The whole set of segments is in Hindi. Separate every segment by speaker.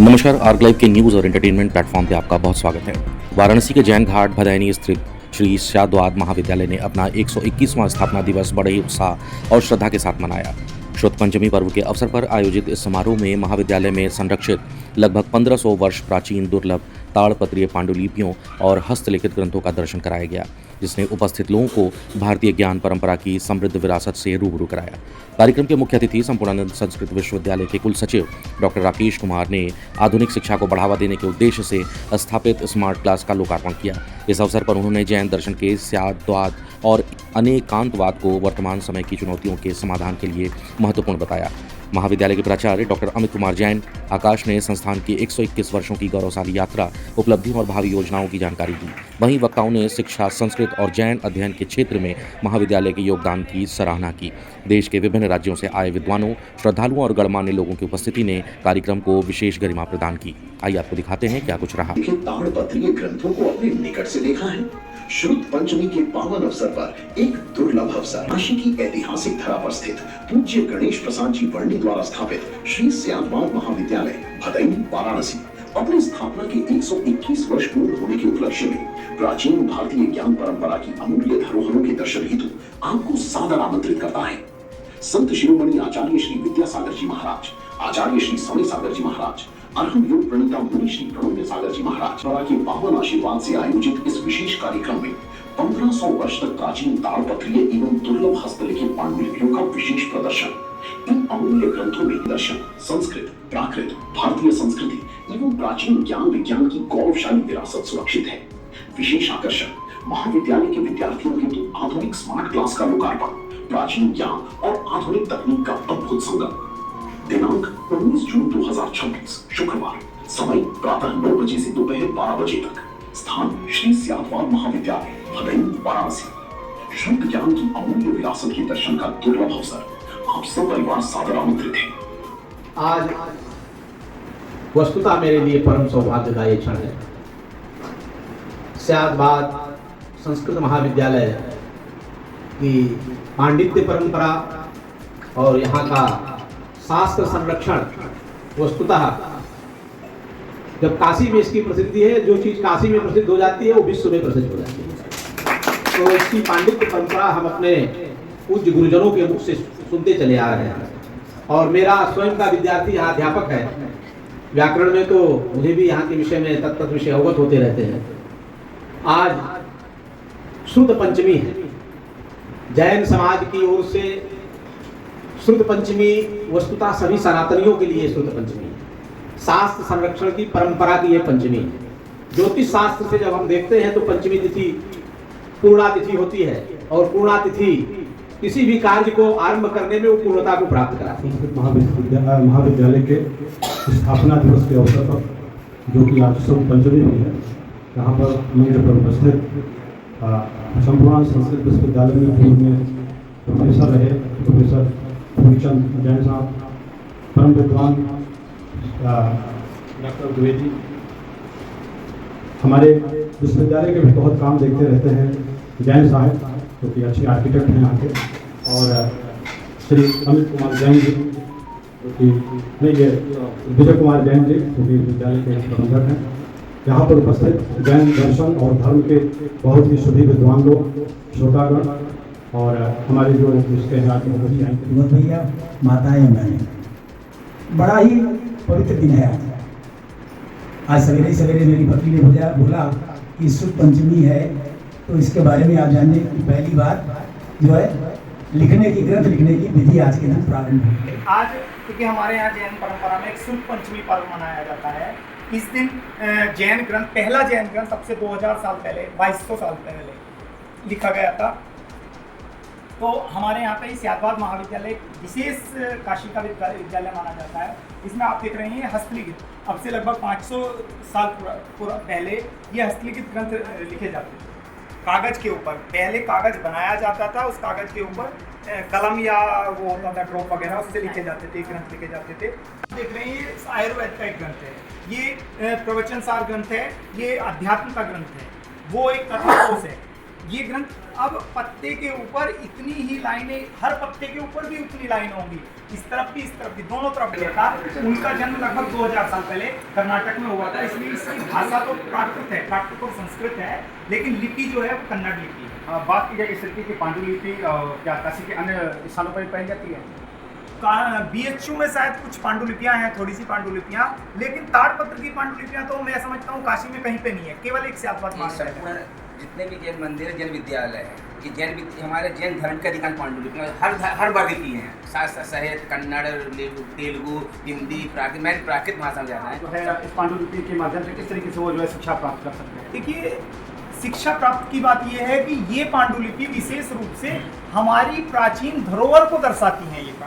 Speaker 1: नमस्कार, आर्क लाइव के न्यूज़ और एंटरटेनमेंट प्लेटफॉर्म पे आपका बहुत स्वागत है। वाराणसी के जैन घाट भदैनी स्थित श्री स्याद्वाद महाविद्यालय ने अपना 121वां स्थापना दिवस बड़े ही उत्साह और श्रद्धा के साथ मनाया। शुद्ध पंचमी पर्व के अवसर पर आयोजित इस समारोह में महाविद्यालय में संरक्षित लगभग 1500 वर्ष प्राचीन दुर्लभ ताड़पत्रीय पांडुलिपियों और हस्तलिखित ग्रंथों का दर्शन कराया गया, जिसने उपस्थित लोगों को भारतीय ज्ञान परंपरा की समृद्ध विरासत से रूबरू कराया। कार्यक्रम के मुख्य अतिथि संपूर्णानंद संस्कृत विश्वविद्यालय के कुल सचिव डॉक्टर राकेश कुमार ने आधुनिक शिक्षा को बढ़ावा देने के उद्देश्य से स्थापित स्मार्ट क्लास का लोकार्पण किया। इस अवसर पर उन्होंने जैन दर्शन के स्याद्वाद और अनेकांतवाद को वर्तमान समय की चुनौतियों के समाधान के लिए महत्वपूर्ण बताया। महाविद्यालय के प्राचार्य डॉक्टर अमित कुमार जैन आकाश ने संस्थान की 121 वर्षों की गौरवशाली यात्रा, उपलब्धियों और भावी योजनाओं की जानकारी दी। वहीं वक्ताओं ने शिक्षा, संस्कृत और जैन अध्ययन के क्षेत्र में महाविद्यालय के योगदान की सराहना की। देश के विभिन्न राज्यों से आए विद्वानों, श्रद्धालुओं और गणमान्य लोगों की उपस्थिति ने कार्यक्रम को विशेष गरिमा प्रदान की। आइए आपको दिखाते हैं क्या कुछ रहा।
Speaker 2: ताड़पत्रीय ग्रंथों को अपने निकट से देखा है। शुद्ध पंचमी के पावन अवसर पर एक दुर्लभ अवसर, काशी की ऐतिहासिक धरा पर स्थित पूज्य गणेश प्रसाद जी वर्णी द्वारा स्थापित श्री स्याद्वाद महाविद्यालय भदैनी वाराणसी अपनी स्थापना के 121 वर्ष पूर्ण होने के उपलक्ष्य में प्राचीन भारतीय ज्ञान परंपरा की अमूल्य धरोहरों के दर्शन हेतु आपको सादर आमंत्रित करता है। संत शिरोमणि आचार्य श्री विद्यासागर जी महाराज, आचार्य श्री समय सागर जी महाराज, अर्हम योग प्रणीता मुनि श्री प्रणोम्य सागर जी महाराज के पावन आशीर्वाद से आयोजित इस विशेष कार्यक्रम में 1500 वर्ष तक प्राचीन ताड़पत्रीय एवं दुर्लभ हस्तलिखित पांडुलिपियों का विशेष प्रदर्शन। इन अमूल्य ग्रंथों में दर्शन, संस्कृत, प्राकृत, भारतीय संस्कृति एवं प्राचीन ज्ञान विज्ञान की गौरवशाली विरासत सुरक्षित है। विशेष आकर्षण महाविद्यालय के विद्यार्थियों हेतु आधुनिक स्मार्ट क्लास का लोकार्पण, प्राचीन ज्ञान और आधुनिक तकनीक का अद्भुत संगम। दिनांक 19 जून 2026 शुक्रवार, समय प्रातः 9 बजे से दोपहर 12 बजे तक। स्थान श्री स्याद्वाद महाविद्यालय भदैनी वाराणसी। शुद्ध ज्ञान की अमूल्य विरासत के दर्शन का दुर्लभ अवसर, आप सब परिवार सादर आमंत्रित हैं।
Speaker 3: आज वस्तुतः मेरे लिए परम सौभाग्य का ये क्षण है। स्याद्वाद संस्कृत महाविद्यालय की पांडित्य परंपरा और यहाँ का शास्त्र संरक्षण, वस्तुतः जब काशी में इसकी प्रसिद्धि है, जो चीज़ काशी में प्रसिद्ध हो जाती है वो विश्व में प्रसिद्ध हो जाती है। तो इसकी पांडित्य परंपरा हम अपने पूज्य गुरुजनों के मुख से सुनते चले आ रहे हैं। और मेरा स्वयं का विद्यार्थी यहाँ अध्यापक है व्याकरण में, तो मुझे भी यहाँ के विषय में तत्त विषय अवगत होते रहते हैं। आज शुद्ध पंचमी है। जैन समाज की ओर से शुद्ध पंचमी वस्तुतः सभी सनातनियों के लिए शुद्ध पंचमी है। शास्त्र संरक्षण की परंपरा की यह पंचमी है। ज्योतिष शास्त्र से जब हम देखते हैं तो पंचमी तिथि पूर्णा तिथि होती है, और पूर्णा तिथि किसी भी कार्य को आरंभ करने में वो पूर्णता को प्राप्त कराती है।
Speaker 4: महाविद्यालय के स्थापना दिवस के अवसर पर, जो कि आज शुद्ध पंचमी भी है, यहाँ पर मंच पर उपस्थित संपूर्ण संस्कृत विश्वविद्यालय में पूर्व में प्रोफेसर रहे प्रोफेसर फूलचंद जैन साहब, परम विद्वान डॉक्टर द्विवेदी, हमारे विश्वविद्यालय के भी बहुत काम देखते रहते हैं जैन साहब, जो कि अच्छे आर्किटेक्ट हैं यहाँ के, और श्री अमित कुमार जैन जी, जो कि नहीं ये विजय कुमार जैन जी, जो कि विद्यालय के प्रबंधक हैं। यहाँ पर उपस्थित जैन दर्शन और धर्म के बहुत ही शुद्धि विद्वान लोग, श्रोतागण, और हमारे जो इसके
Speaker 5: भैया, माताएं, बहनें, बड़ा ही पवित्र दिन है आज सवेरे सवेरे मेरी पत्नी ने बोला कि शुद्ध पंचमी है, तो इसके बारे में आप जानने की पहली बात जो है ग्रंथ लिखने की विधि आज के दिन प्रारंभ हुई।
Speaker 6: आज क्योंकि हमारे यहाँ जैन परंपरा में एक शुद्ध पंचमी पर्व मनाया जाता है। इस दिन जैन ग्रंथ, पहला जैन ग्रंथ अब से 2000 साल पहले, 2200 साल पहले लिखा गया था। तो हमारे यहाँ पे स्याद्वाद महाविद्यालय विशेष काशी का विद्यालय माना जाता है। इसमें आप देख रहे हैं हस्तलिखित, अब से लगभग 500 साल पहले ये हस्तलिखित ग्रंथ लिखे जाते थे कागज के ऊपर। पहले कागज बनाया जाता था, उस कागज के ऊपर कलम या वो होता था ड्रॉप वगैरह, उससे लिखे जाते थे, ग्रंथ लिखे जाते थे। देख रहे हैं ये आयुर्वेद का एक ग्रंथ है, ये प्रवचन सार ग्रंथ है, ये अध्यात्म का ग्रंथ है। वो एक कथा कोश है ये ग्रंथ अब पत्ते के ऊपर इतनी ही लाइनें, हर पत्ते के ऊपर भी उतनी लाइन होंगी, इस तरफ भी दोनों तरफ भी था। उनका जन्म लगभग 2000 साल पहले कर्नाटक में हुआ था, इसलिए इसकी भाषा तो प्राकृत है, प्राकृत और संस्कृत है, लेकिन लिपि जो है वो कन्नड़ लिपि है।
Speaker 7: बात की जाए इस तरीके की पांडुलिपि क्या काशी के अन्य स्थानों पर भी पाई जाती है?
Speaker 6: BHU में शायद कुछ पांडुलिपियां हैं, थोड़ी सी पांडुलिपियां, लेकिन ताड़पत्र की पांडुलिपियां तो मैं समझता हूँ काशी में कहीं पे नहीं है, केवल एक स्यादवाद माना है।
Speaker 8: जितने भी जैन मंदिर जैन विद्यालय है कि हमारे जैन धर्म के अधिकांश पांडुलिपियां हर वर्ग की हैं, साहित्य, कन्नड़, तेलुगु, हिंदी, प्राकृत भाषा में ज़्यादा है।
Speaker 7: जो है इस पांडुलिपि के माध्यम से किस तरीके से वो जो है शिक्षा प्राप्त कर सकते हैं?
Speaker 6: देखिए, शिक्षा प्राप्त की बात यह है कि ये पांडुलिपि विशेष रूप से हमारी प्राचीन धरोहर को दर्शाती हैं। ये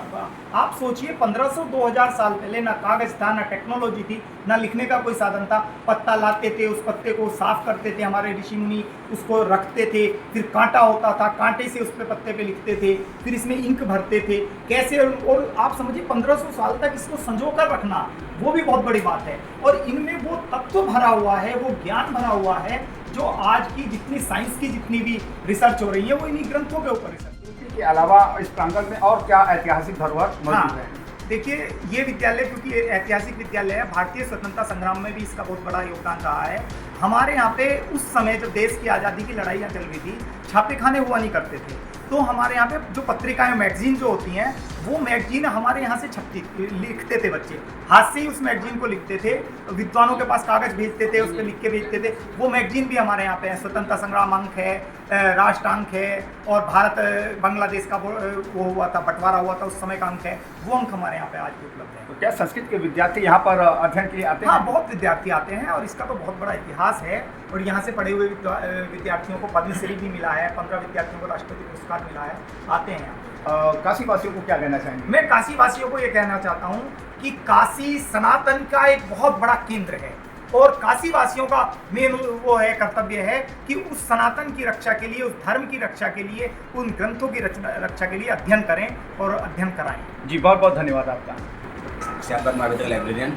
Speaker 6: आप सोचिए 1500-2000 साल पहले ना कागज था, ना टेक्नोलॉजी थी, ना लिखने का कोई साधन था। पत्ता लाते थे, उस पत्ते को साफ करते थे, हमारे ऋषि मुनि उसको रखते थे, फिर कांटा होता था, कांटे से उस पे पत्ते पे लिखते थे, फिर इसमें इंक भरते थे कैसे। और आप समझिए 1500 साल तक इसको संजो कर रखना वो भी बहुत बड़ी बात है। और इनमें वो तत्व भरा हुआ है, वो ज्ञान भरा हुआ है जो आज की जितनी साइंस की जितनी भी रिसर्च हो रही है वो इन्हीं ग्रंथों के ऊपर रिसर्च।
Speaker 7: के अलावा इस प्रांगण में और क्या ऐतिहासिक धरोहर मौजूद है?
Speaker 6: देखिए, ये विद्यालय क्योंकि ऐतिहासिक विद्यालय है, भारतीय स्वतंत्रता संग्राम में भी इसका बहुत बड़ा योगदान रहा है। हमारे यहाँ पे उस समय जब देश की आज़ादी की लड़ाइयाँ चल रही थी, छापे खाने हुआ नहीं करते थे, तो हमारे यहाँ पे जो पत्रिकाएं, मैगजीन जो होती हैं, वो मैगजीन हमारे यहाँ से लिखते थे बच्चे, हाथ से ही उस मैगजीन को लिखते थे, विद्वानों के पास कागज़ भेजते थे, उस पर लिख के भेजते थे। वो मैगजीन भी हमारे यहाँ पे है, स्वतंत्रता संग्राम अंक है, राष्ट्र अंक है, और भारत बांग्लादेश का वो हुआ था, बंटवारा हुआ था, उस समय का अंक है, वो अंक हमारे यहाँ पे आज भी उपलब्ध है।
Speaker 7: तो क्या संस्कृत के विद्यार्थी यहाँ पर अध्ययन के लिए आते हैं?
Speaker 6: हाँ, बहुत विद्यार्थी आते हैं, और इसका तो बहुत बड़ा इतिहास है। और यहाँ से पढ़े हुए विद्यार्थियों को पद्मश्री भी मिला है, 15 विद्यार्थियों को राष्ट्रपति पुरस्कार मिला है, आते हैं।
Speaker 7: काशी वासियों को क्या कहना चाहेंगे?
Speaker 6: मैं काशी वासियों को ये कहना चाहता हूँ कि काशी सनातन का एक बहुत बड़ा केंद्र है, और काशी वासियों का मेन वो है, कर्तव्य है कि उस सनातन की रक्षा के लिए, उस धर्म की रक्षा के लिए, उन ग्रंथों की रक्षा के लिए अध्ययन करें और अध्ययन कराएं।
Speaker 7: जी, बहुत बहुत धन्यवाद आपका।
Speaker 8: श्यादवाद महाविद्यालय लाइब्रेरियन।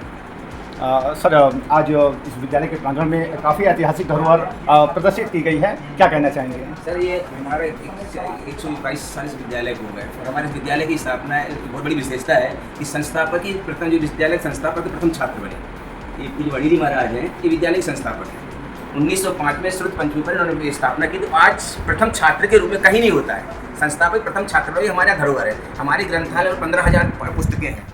Speaker 7: सर, आज इस विद्यालय के प्रांगण में काफ़ी ऐतिहासिक धरोहर प्रदर्शित की गई है, क्या कहना चाहेंगे?
Speaker 8: सर, ये हमारे 122 साल इस विद्यालय को हो गए, और हमारे विद्यालय की स्थापना बहुत बड़ी विशेषता है कि संस्थापक ही प्रथम, जो विद्यालय संस्थापक के प्रथम छात्र बने, ये पूज्य वडीरी महाराज हैं, ये विद्यालय के संस्थापक हैं। 1905 में श्रुत पंचमी पर इन्होंने स्थापना की, तो आज प्रथम छात्र के रूप में कहीं नहीं होता है। संस्थापक प्रथम छात्र हमारे यहाँ धरोहर है। हमारे ग्रंथालय में 15,000 पुस्तकें हैं।